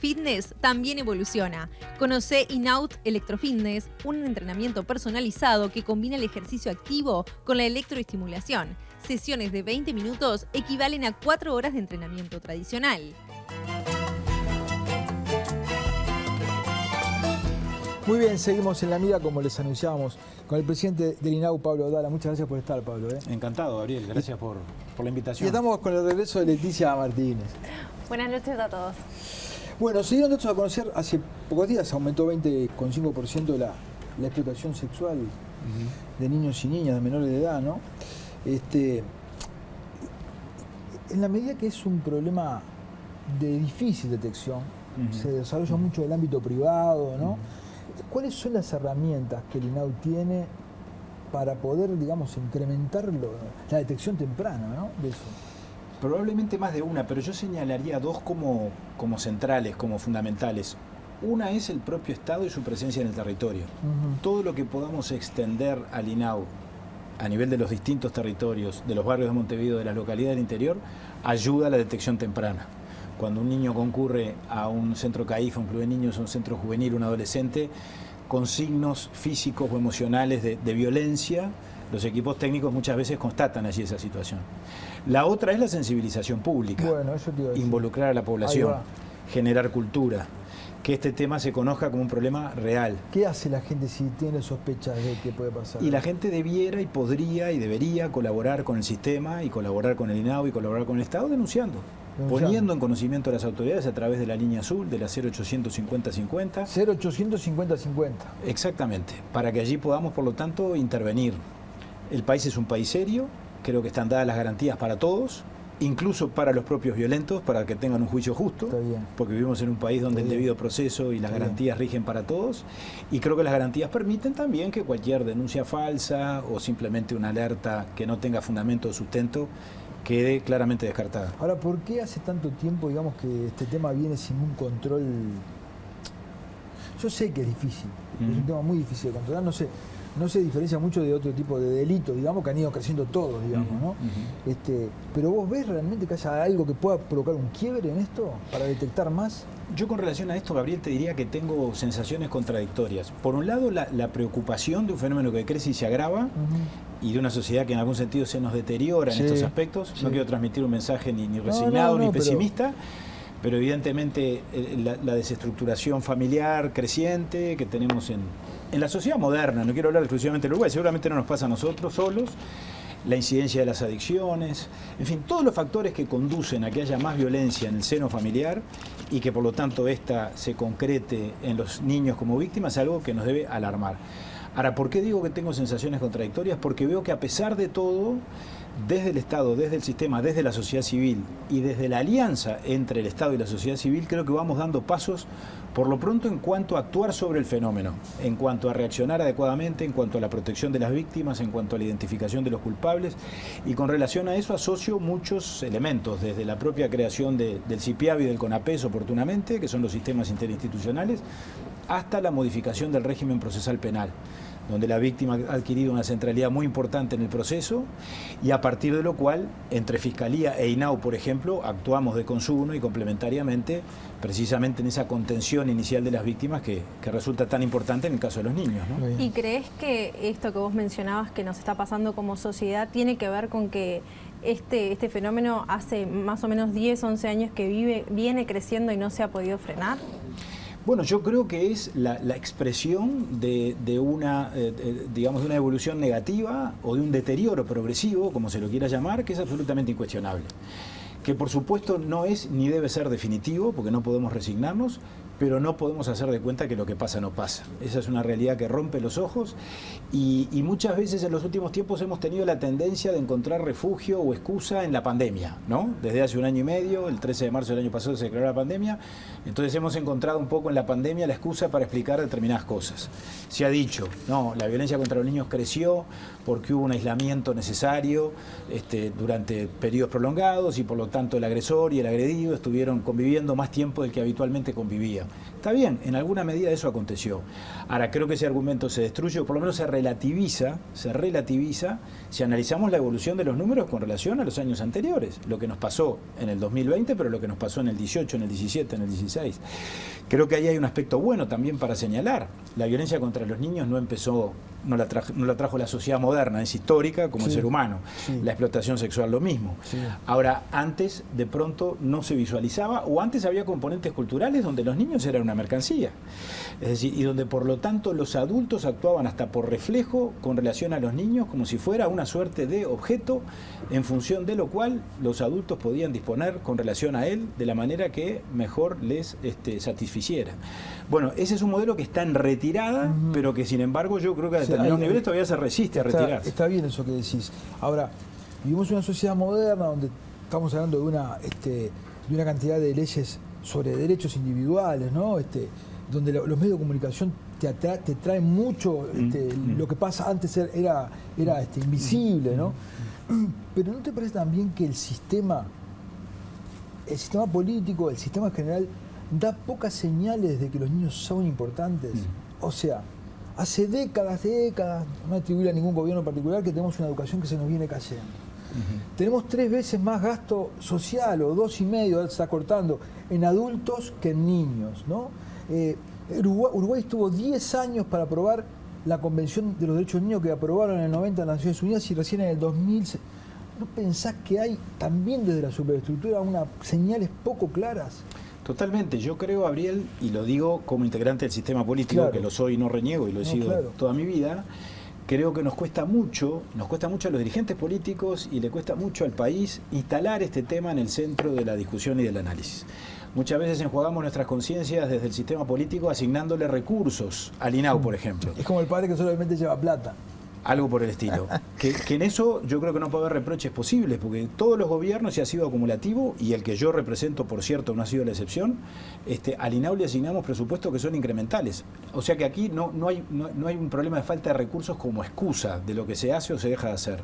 fitness también evoluciona. Conoce InOut Electrofitness, un entrenamiento personalizado que combina el ejercicio activo con la electroestimulación. Sesiones de 20 minutos equivalen a 4 horas de entrenamiento tradicional. Muy bien, seguimos en la mira como les anunciábamos con el presidente del INAU, Pablo Dala. Muchas gracias por estar, Pablo. Encantado, Gabriel. Gracias por la invitación. Y estamos con el regreso de Leticia Martínez. Buenas noches a todos. Bueno, se dieron datos a conocer hace pocos días, aumentó 20,5% la explotación sexual de niños y niñas, de menores de edad, ¿no? En la medida que es un problema de difícil detección, se desarrolla mucho en el ámbito privado, ¿no? ¿Cuáles son las herramientas que el INAU tiene para poder, digamos, incrementar la detección temprana, ¿no? De eso? Probablemente más de una, pero yo señalaría dos como centrales, como fundamentales. Una es el propio Estado y su presencia en el territorio. Todo lo que podamos extender al INAU a nivel de los distintos territorios, de los barrios de Montevideo, de las localidades del interior, ayuda a la detección temprana. Cuando un niño concurre a un centro CAIF, un club de niños, un centro juvenil, un adolescente, con signos físicos o emocionales de violencia, los equipos técnicos muchas veces constatan allí esa situación. La otra es la sensibilización pública, bueno, eso te iba a decir. Involucrar a la población, generar cultura, que este tema se conozca como un problema real. ¿Qué hace la gente si tiene sospechas de qué puede pasar? Y la gente debiera y podría y debería colaborar con el sistema y colaborar con el INAU y colaborar con el Estado denunciando. Poniendo en conocimiento a las autoridades a través de la línea azul, de la 0800 50 50. 0800 50 50. Exactamente, para que allí podamos, por lo tanto, intervenir. El país es un país serio, creo que están dadas las garantías para todos, incluso para los propios violentos, para que tengan un juicio justo, porque vivimos en un país donde el debido proceso y las garantías rigen para todos, y creo que las garantías permiten también que cualquier denuncia falsa o simplemente una alerta que no tenga fundamento o sustento quede claramente descartada. Ahora, ¿por qué hace tanto tiempo, digamos, que este tema viene sin un control? Yo sé que es difícil, es un tema muy difícil de controlar, no se diferencia mucho de otro tipo de delitos, digamos, que han ido creciendo todos, digamos, ¿no? Pero vos ves realmente que haya algo que pueda provocar un quiebre en esto para detectar más. Yo con relación a esto, Gabriel, te diría que tengo sensaciones contradictorias. Por un lado, la preocupación de un fenómeno que crece y se agrava, y de una sociedad que en algún sentido se nos deteriora en estos aspectos. No quiero transmitir un mensaje ni resignado ni pesimista, pero evidentemente la desestructuración familiar creciente que tenemos en la sociedad moderna, no quiero hablar exclusivamente del Uruguay, seguramente no nos pasa a nosotros solos, la incidencia de las adicciones, en fin, todos los factores que conducen a que haya más violencia en el seno familiar y que por lo tanto esta se concrete en los niños como víctimas, es algo que nos debe alarmar. Ahora, ¿por qué digo que tengo sensaciones contradictorias? Porque veo que a pesar de todo, desde el Estado, desde el sistema, desde la sociedad civil y desde la alianza entre el Estado y la sociedad civil, creo que vamos dando pasos por lo pronto en cuanto a actuar sobre el fenómeno, en cuanto a reaccionar adecuadamente, en cuanto a la protección de las víctimas, en cuanto a la identificación de los culpables, y con relación a eso asocio muchos elementos, desde la propia creación del CIPIAB y del CONAPES oportunamente, que son los sistemas interinstitucionales, hasta la modificación del régimen procesal penal, donde la víctima ha adquirido una centralidad muy importante en el proceso y a partir de lo cual, entre Fiscalía e INAU, por ejemplo, actuamos de consumo y complementariamente precisamente en esa contención inicial de las víctimas que resulta tan importante en el caso de los niños, ¿no? ¿Y crees que esto que vos mencionabas que nos está pasando como sociedad tiene que ver con que este fenómeno hace más o menos 10, 11 años que viene creciendo y no se ha podido frenar? Bueno, yo creo que es la expresión de una, digamos, de una evolución negativa o de un deterioro progresivo, como se lo quiera llamar, que es absolutamente incuestionable. Que por supuesto no es ni debe ser definitivo, porque no podemos resignarnos, pero no podemos hacer de cuenta que lo que pasa no pasa. Esa es una realidad que rompe los ojos y muchas veces en los últimos tiempos hemos tenido la tendencia de encontrar refugio o excusa en la pandemia, ¿no? Desde hace un año y medio, el 13 de marzo del año pasado se declaró la pandemia, entonces hemos encontrado un poco en la pandemia la excusa para explicar determinadas cosas. Se ha dicho, no, la violencia contra los niños creció porque hubo un aislamiento necesario durante periodos prolongados y por lo tanto el agresor y el agredido estuvieron conviviendo más tiempo del que habitualmente convivían. Está bien, en alguna medida eso aconteció. Ahora, creo que ese argumento se destruye, o por lo menos se relativiza si analizamos la evolución de los números con relación a los años anteriores. Lo que nos pasó en el 2020, pero lo que nos pasó en el 18, en el 17, en el 16. Creo que ahí hay un aspecto bueno también para señalar. La violencia contra los niños no empezó, no la trajo la sociedad moderna, es histórica como el ser humano. La explotación sexual lo mismo. Ahora, antes de pronto no se visualizaba, o antes había componentes culturales donde los niños eran una mercancía. Es decir, y donde por lo tanto los adultos actuaban hasta por reflejo con relación a los niños como si fuera una suerte de objeto en función de lo cual los adultos podían disponer con relación a él de la manera que mejor les satisficiera. Bueno, ese es un modelo que está en retirada, pero que sin embargo yo creo que a determinados niveles todavía se resiste a retirarse. Está bien eso que decís. Ahora, vivimos en una sociedad moderna donde estamos hablando de una cantidad de leyes sobre derechos individuales, ¿no? Donde los medios de comunicación te traen mucho, lo que pasa antes era invisible, ¿no? Pero ¿no te parece también que el sistema político, el sistema en general, da pocas señales de que los niños son importantes? O sea, hace décadas, no atribuir a ningún gobierno en particular, que tenemos una educación que se nos viene cayendo. Tenemos 3 veces más gasto social, o 2,5, se está cortando, en adultos que en niños, ¿no? Uruguay estuvo 10 años para aprobar la Convención de los Derechos del Niño, que aprobaron en el 90 en las Naciones Unidas, y recién en el 2000. ¿No pensás que hay también desde la superestructura unas señales poco claras? Totalmente, yo creo, Gabriel, y lo digo como integrante del sistema político, que lo soy y no reniego, y lo he sido toda mi vida, creo que nos cuesta mucho a los dirigentes políticos y le cuesta mucho al país instalar este tema en el centro de la discusión y del análisis. Muchas veces enjuagamos nuestras conciencias desde el sistema político asignándole recursos al INAU, por ejemplo. Es como el padre que solamente lleva plata. Algo por el estilo. Que en eso yo creo que no puede haber reproches posibles, porque todos los gobiernos, y ha sido acumulativo, y el que yo represento, por cierto, no ha sido la excepción, al INAU le asignamos presupuestos que son incrementales. O sea que aquí no hay un problema de falta de recursos como excusa de lo que se hace o se deja de hacer.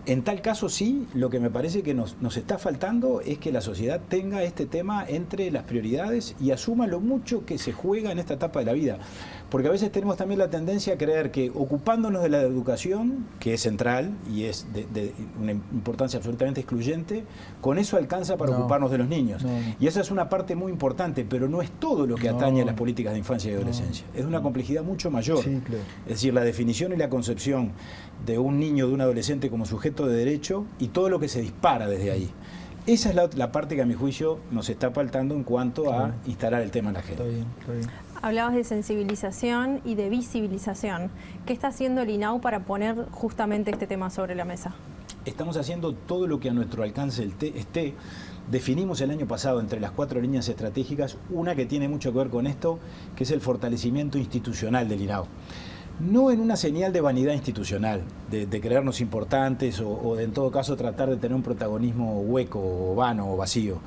En tal caso sí, lo que me parece que nos está faltando es que la sociedad tenga este tema entre las prioridades y asuma lo mucho que se juega en esta etapa de la vida. Porque a veces tenemos también la tendencia a creer que ocupándonos de la educación, que es central y es de una importancia absolutamente excluyente, con eso alcanza para ocuparnos de los niños. Y esa es una parte muy importante, pero no es todo lo que atañe a las políticas de infancia y adolescencia. Es una complejidad mucho mayor. Sí, claro. Es decir, la definición y la concepción de un niño, de un adolescente como sujeto de derecho y todo lo que se dispara desde ahí. Esa es la parte que a mi juicio nos está faltando en cuanto a instalar el tema en la agenda. Está bien. Hablabas de sensibilización y de visibilización. ¿Qué está haciendo el INAU para poner justamente este tema sobre la mesa? Estamos haciendo todo lo que a nuestro alcance esté. Definimos el año pasado entre las 4 líneas estratégicas una que tiene mucho que ver con esto, que es el fortalecimiento institucional del INAU. No en una señal de vanidad institucional, de creernos importantes o de en todo caso tratar de tener un protagonismo hueco o vano o vacío,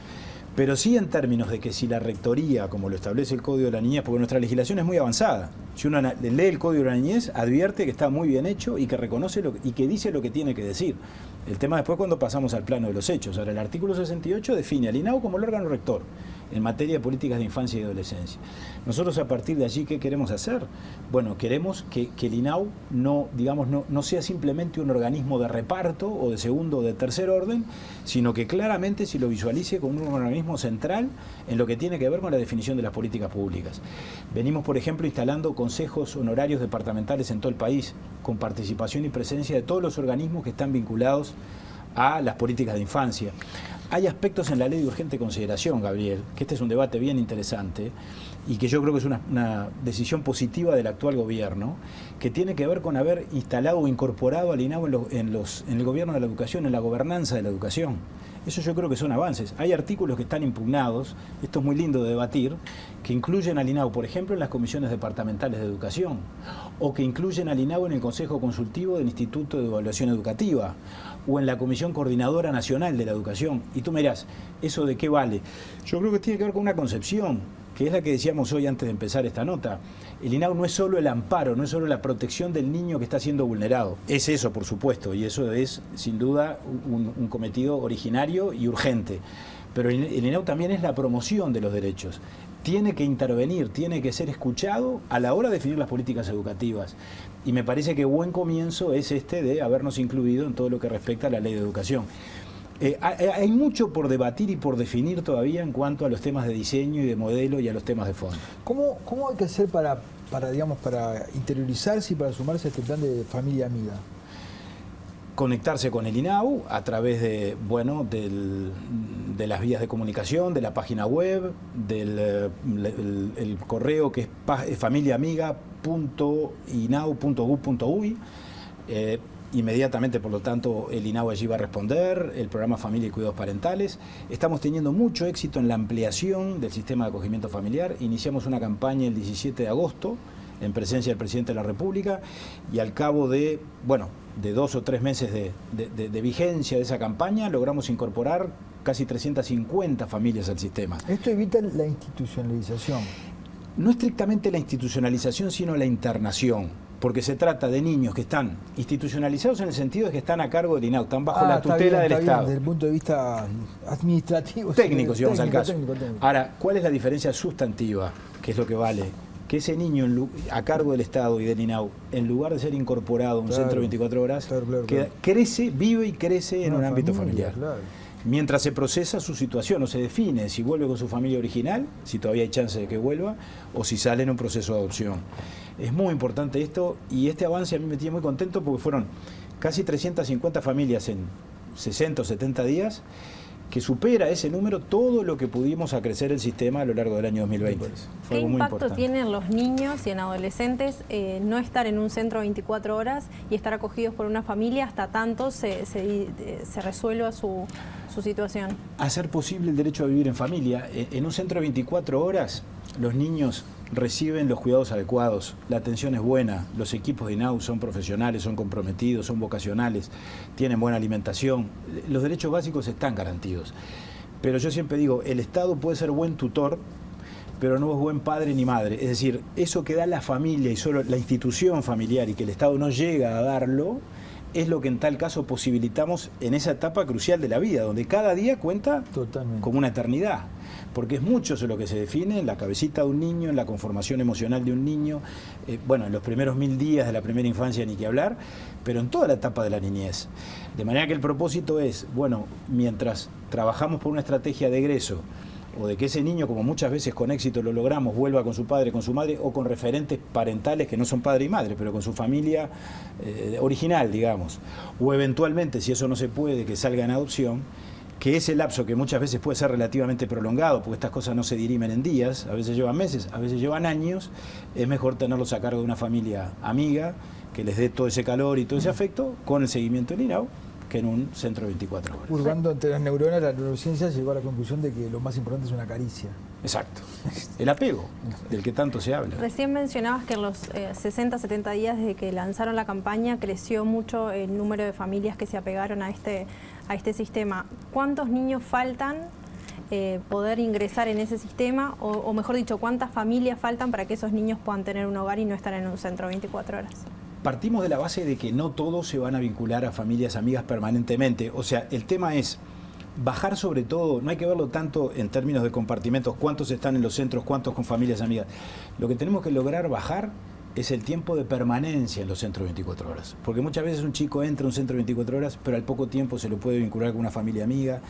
pero sí en términos de que si la rectoría, como lo establece el Código de la Niñez, porque nuestra legislación es muy avanzada, si uno lee el Código de la Niñez, advierte que está muy bien hecho y que reconoce y que dice lo que tiene que decir. El tema después cuando pasamos al plano de los hechos. Ahora, el artículo 68 define al INAU como el órgano rector en materia de políticas de infancia y adolescencia. Nosotros a partir de allí, ¿qué queremos hacer? Bueno, queremos que el INAU no sea simplemente un organismo de reparto o de segundo o de tercer orden, sino que claramente se lo visualice como un organismo central en lo que tiene que ver con la definición de las políticas públicas. Venimos, por ejemplo, instalando consejos honorarios departamentales en todo el país, con participación y presencia de todos los organismos que están vinculados a las políticas de infancia. Hay aspectos en la ley de urgente consideración, Gabriel, que este es un debate bien interesante y que yo creo que es una decisión positiva del actual gobierno, que tiene que ver con haber instalado o incorporado al INAU en el gobierno de la educación, en la gobernanza de la educación. Eso yo creo que son avances. Hay artículos que están impugnados, esto es muy lindo de debatir, que incluyen al INAU, por ejemplo, en las comisiones departamentales de educación, o que incluyen al INAU en el Consejo Consultivo del Instituto de Evaluación Educativa, o en la Comisión Coordinadora Nacional de la Educación. Y tú me dirás, ¿eso de qué vale? Yo creo que tiene que ver con una concepción, que es la que decíamos hoy antes de empezar esta nota. El INAU no es solo el amparo, no es solo la protección del niño que está siendo vulnerado. Es eso, por supuesto, y eso es, sin duda, un cometido originario y urgente. Pero el INAU también es la promoción de los derechos, tiene que intervenir, tiene que ser escuchado a la hora de definir las políticas educativas. Y me parece que buen comienzo es este de habernos incluido en todo lo que respecta a la ley de educación. Hay mucho por debatir y por definir todavía en cuanto a los temas de diseño y de modelo y a los temas de fondo. ¿Cómo hay que hacer para interiorizarse y para sumarse a este plan de familia amiga? Conectarse con el INAU a través de, de las vías de comunicación, de la página web, del el correo que es familiaamiga.inau.gov.uy. Inmediatamente, por lo tanto, el INAU allí va a responder, el programa Familia y Cuidados Parentales. Estamos teniendo mucho éxito en la ampliación del sistema de acogimiento familiar. Iniciamos una campaña el 17 de agosto en presencia del Presidente de la República y al cabo de 2 o 3 meses de vigencia de esa campaña logramos incorporar casi 350 familias al sistema. Esto evita la institucionalización. No estrictamente la institucionalización, sino la internación. Porque se trata de niños que están institucionalizados en el sentido de que están a cargo del INAU, están bajo la tutela del Estado. Desde el punto de vista administrativo. Técnico, si vamos al caso. Técnico. Ahora, ¿cuál es la diferencia sustantiva? ¿Qué es lo que vale? Que ese niño a cargo del Estado y del INAU, en lugar de ser incorporado a un centro de 24 horas, crece, vive y crece en un ámbito familiar. Claro. Mientras se procesa su situación, o se define si vuelve con su familia original, si todavía hay chance de que vuelva, o si sale en un proceso de adopción. Es muy importante esto, y este avance a mí me tiene muy contento porque fueron casi 350 familias en 60 o 70 días, que supera ese número todo lo que pudimos acrecer el sistema a lo largo del año 2020. ¿Qué impacto tiene en los niños y en adolescentes no estar en un centro 24 horas y estar acogidos por una familia hasta tanto se resuelva su situación? Hacer posible el derecho a vivir en familia. En un centro de 24 horas los niños reciben los cuidados adecuados, la atención es buena, los equipos de INAU son profesionales, son comprometidos, son vocacionales, tienen buena alimentación, los derechos básicos están garantidos. Pero yo siempre digo, el Estado puede ser buen tutor, pero no es buen padre ni madre. Es decir, eso que da la familia y solo la institución familiar y que el Estado no llega a darlo, es lo que en tal caso posibilitamos en esa etapa crucial de la vida, donde cada día cuenta como una eternidad. Porque es mucho eso lo que se define en la cabecita de un niño, en la conformación emocional de un niño, en los primeros 1000 días de la primera infancia ni que hablar, pero en toda la etapa de la niñez. De manera que el propósito es, mientras trabajamos por una estrategia de egreso, o de que ese niño, como muchas veces con éxito lo logramos, vuelva con su padre, con su madre, o con referentes parentales que no son padre y madre, pero con su familia original, digamos. O eventualmente, si eso no se puede, que salga en adopción, que ese lapso que muchas veces puede ser relativamente prolongado, porque estas cosas no se dirimen en días, a veces llevan meses, a veces llevan años, es mejor tenerlos a cargo de una familia amiga, que les dé todo ese calor y todo ese afecto, con el seguimiento del INAU, que en un centro de 24 horas. Hurgando entre las neuronas, la neurociencia llegó a la conclusión de que lo más importante es una caricia. Exacto. El apego, del que tanto se habla. Recién mencionabas que en los 60, 70 días desde que lanzaron la campaña creció mucho el número de familias que se apegaron a este sistema. ¿Cuántos niños faltan poder ingresar en ese sistema? O mejor dicho, ¿cuántas familias faltan para que esos niños puedan tener un hogar y no estar en un centro 24 horas? Partimos de la base de que no todos se van a vincular a familias amigas permanentemente. O sea, el tema es bajar sobre todo, no hay que verlo tanto en términos de compartimentos, cuántos están en los centros, cuántos con familias amigas. Lo que tenemos que lograr bajar es el tiempo de permanencia en los centros 24 horas. Porque muchas veces un chico entra a un centro 24 horas, pero al poco tiempo se lo puede vincular con una familia amiga.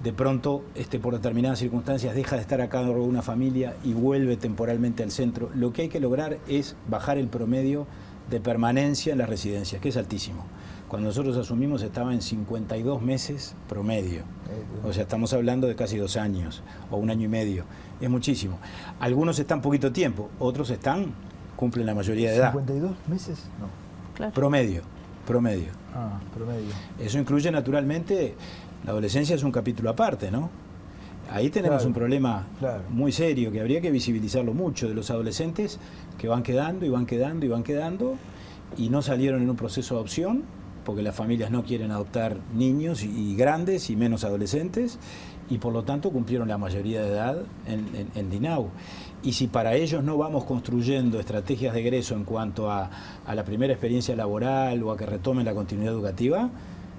De pronto, por determinadas circunstancias, deja de estar a cargo de una familia y vuelve temporalmente al centro. Lo que hay que lograr es bajar el promedio de permanencia en las residencias, que es altísimo. Cuando nosotros asumimos estaba en 52 meses promedio. O sea, estamos hablando de casi 2 años o 1 año y medio. Es muchísimo. Algunos están poquito tiempo, otros cumplen la mayoría de edad. ¿52 meses? No. Claro. Promedio. Ah, promedio. Eso incluye naturalmente, la adolescencia es un capítulo aparte, ¿no? Ahí tenemos un problema muy serio que habría que visibilizarlo mucho, de los adolescentes que van quedando y no salieron en un proceso de adopción, porque las familias no quieren adoptar niños y grandes y menos adolescentes, y por lo tanto cumplieron la mayoría de edad en INAU. Y si para ellos no vamos construyendo estrategias de egreso en cuanto a la primera experiencia laboral o a que retomen la continuidad educativa,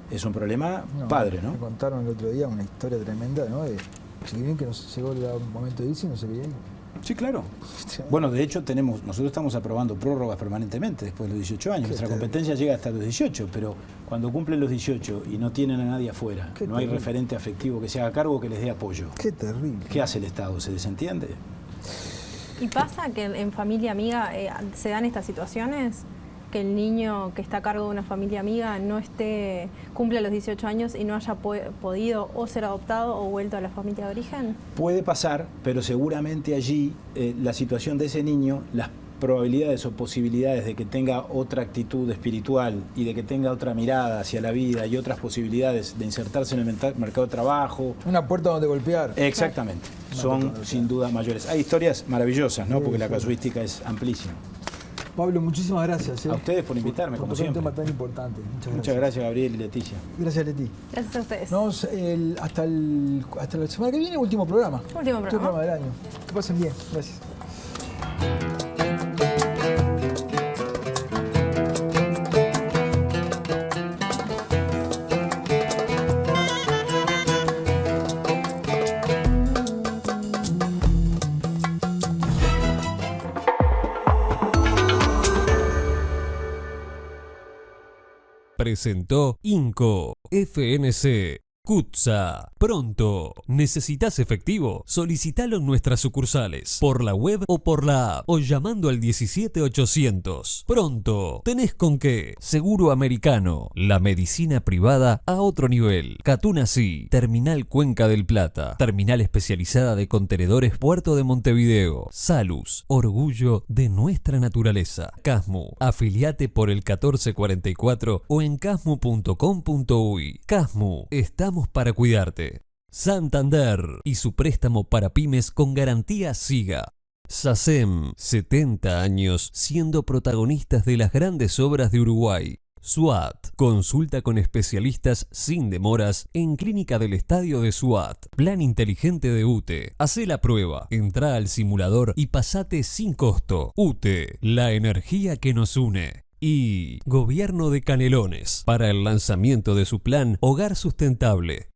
es un problema padre, ¿no? Me contaron el otro día una historia tremenda, ¿no? Si bien que llegó el momento de irse, no se veía ahí. Sí, claro. Bueno, de hecho nosotros estamos aprobando prórrogas permanentemente después de los 18 años. Nuestra competencia llega hasta los 18, pero cuando cumplen los 18 y no tienen a nadie afuera, no hay referente afectivo que se haga cargo, que les dé apoyo. Qué terrible. ¿Qué hace el Estado? ¿Se desentiende? ¿Y pasa que en familia amiga se dan estas situaciones? Que el niño que está a cargo de una familia amiga no cumple los 18 años y no haya podido o ser adoptado o vuelto a la familia de origen? Puede pasar, pero seguramente allí la situación de ese niño, las probabilidades o posibilidades de que tenga otra actitud espiritual y de que tenga otra mirada hacia la vida y otras posibilidades de insertarse en el mercado de trabajo. Una puerta donde golpear. Exactamente. Son sin duda mayores. Hay historias maravillosas, ¿no? Porque la casuística es amplísima. Pablo, muchísimas gracias. A ustedes por invitarme, como siempre. Un tema tan importante. Muchas gracias, Gabriel y Leticia. Gracias, Leti. Gracias a ustedes. Nos hasta la semana que viene, último programa. Último programa del año. Que pasen bien. Gracias. Presentó INCO, FNC, CUTSA. Pronto. ¿Necesitas efectivo? Solicítalo en nuestras sucursales, por la web o por la app, o llamando al 17800. Pronto. ¿Tenés con qué? Seguro Americano. La medicina privada a otro nivel. Catunasí. Terminal Cuenca del Plata. Terminal especializada de contenedores Puerto de Montevideo. Salus. Orgullo de nuestra naturaleza. Casmu. Afiliate por el 1444 o en casmu.com.uy. Casmu. Estamos para cuidarte. Santander y su préstamo para pymes con garantía SIGA. SACEM, 70 años siendo protagonistas de las grandes obras de Uruguay. SWAT, consulta con especialistas sin demoras en Clínica del Estadio de SWAT. Plan inteligente de UTE. Hacé la prueba, entrá al simulador y pasate sin costo. UTE, la energía que nos une. Y Gobierno de Canelones, para el lanzamiento de su plan Hogar Sustentable.